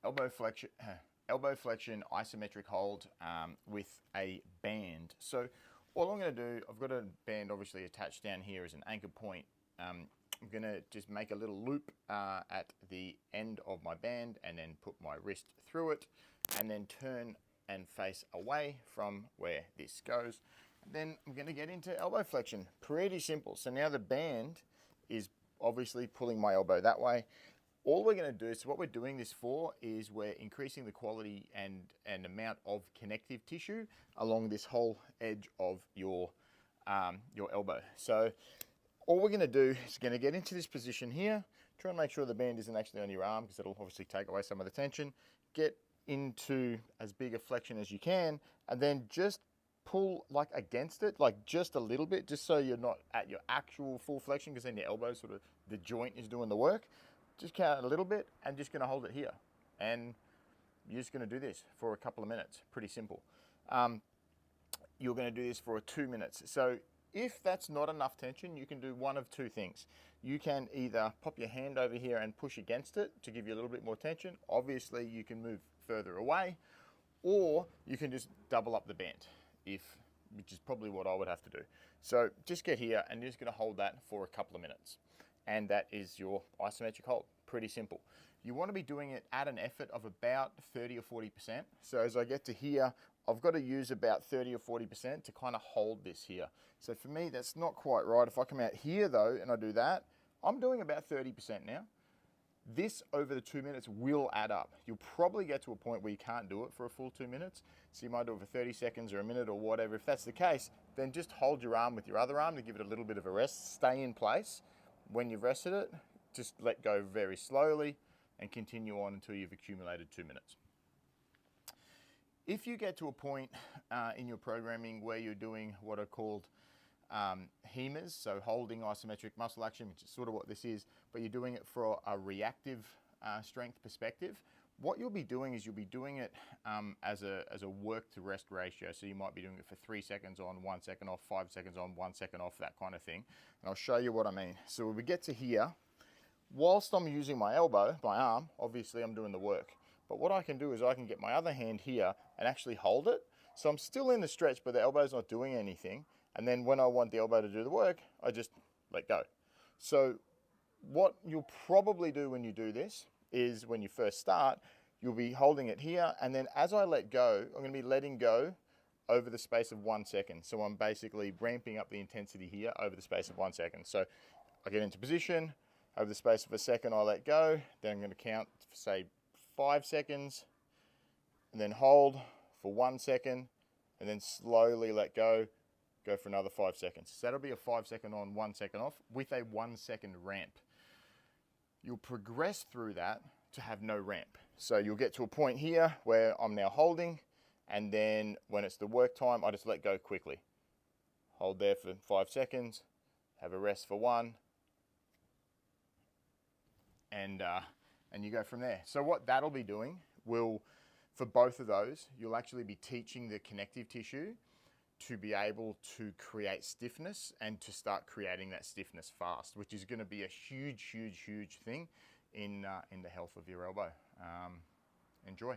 elbow flexion, isometric hold with a band. So all I'm going to do, I've got a band obviously attached down here as an anchor point. I'm going to just make a little loop at the end of my band and then put my wrist through it and then turn and face away from where this goes. And then I'm going to get into elbow flexion. Pretty simple. So now the band is obviously pulling my elbow that way. All we're going to do, so what we're doing this for is we're increasing the quality and amount of connective tissue along this whole edge of your elbow. So all we're going to do is going to get into this position here, try and make sure the band isn't actually on your arm because it'll obviously take away some of the tension. Get into as big a flexion as you can and then just pull like against it, like just a little bit, just so you're not at your actual full flexion because then your elbow sort of, the joint is doing the work. Just count a little bit and just going to hold it here. And you're just going to do this for a couple of minutes. Pretty simple. You're going to do this for 2 minutes. So if that's not enough tension, you can do one of two things. You can either pop your hand over here and push against it to give you a little bit more tension. Obviously, you can move further away, or you can just double up the band, which is probably what I would have to do. So just get here and you're just going to hold that for a couple of minutes. And that is your isometric hold. Pretty simple. You want to be doing it at an effort of about 30 or 40%. So as I get to here, I've got to use about 30 or 40% to kind of hold this here. So for me, that's not quite right. If I come out here though, and I do that, I'm doing about 30% now. This over the 2 minutes will add up. You'll probably get to a point where you can't do it for a full 2 minutes. So you might do it for 30 seconds or a minute or whatever. If that's the case, then just hold your arm with your other arm to give it a little bit of a rest. Stay in place. When you've rested it, just let go very slowly and continue on until you've accumulated 2 minutes. If you get to a point in your programming where you're doing what are called HIMAs, so holding isometric muscle action, which is sort of what this is, but you're doing it for a reactive strength perspective, what you'll be doing is you'll be doing it as a work to rest ratio. So you might be doing it for 3 seconds on, 1 second off, 5 seconds on, 1 second off, that kind of thing. And I'll show you what I mean. So when we get to here, whilst I'm using my elbow, my arm, obviously I'm doing the work. But what I can do is I can get my other hand here and actually hold it. So I'm still in the stretch, but the elbow's not doing anything. And then when I want the elbow to do the work, I just let go. So what you'll probably do when you do this is when you first start, you'll be holding it here. And then as I let go, I'm going to be letting go over the space of 1 second. So I'm basically ramping up the intensity here over the space of 1 second. So I get into position, over the space of a second I let go, then I'm going to count for say 5 seconds, and then hold for 1 second, and then slowly let go, go for another 5 seconds. So that'll be a 5 second on, 1 second off with a 1 second ramp. You'll progress through that to have no ramp. So you'll get to a point here where I'm now holding, and then when it's the work time, I just let go quickly. Hold there for 5 seconds, have a rest for 1, and you go from there. So what that'll be doing will, for both of those, you'll actually be teaching the connective tissue to be able to create stiffness and to start creating that stiffness fast, which is going to be a huge, huge, huge thing in the health of your elbow. Enjoy.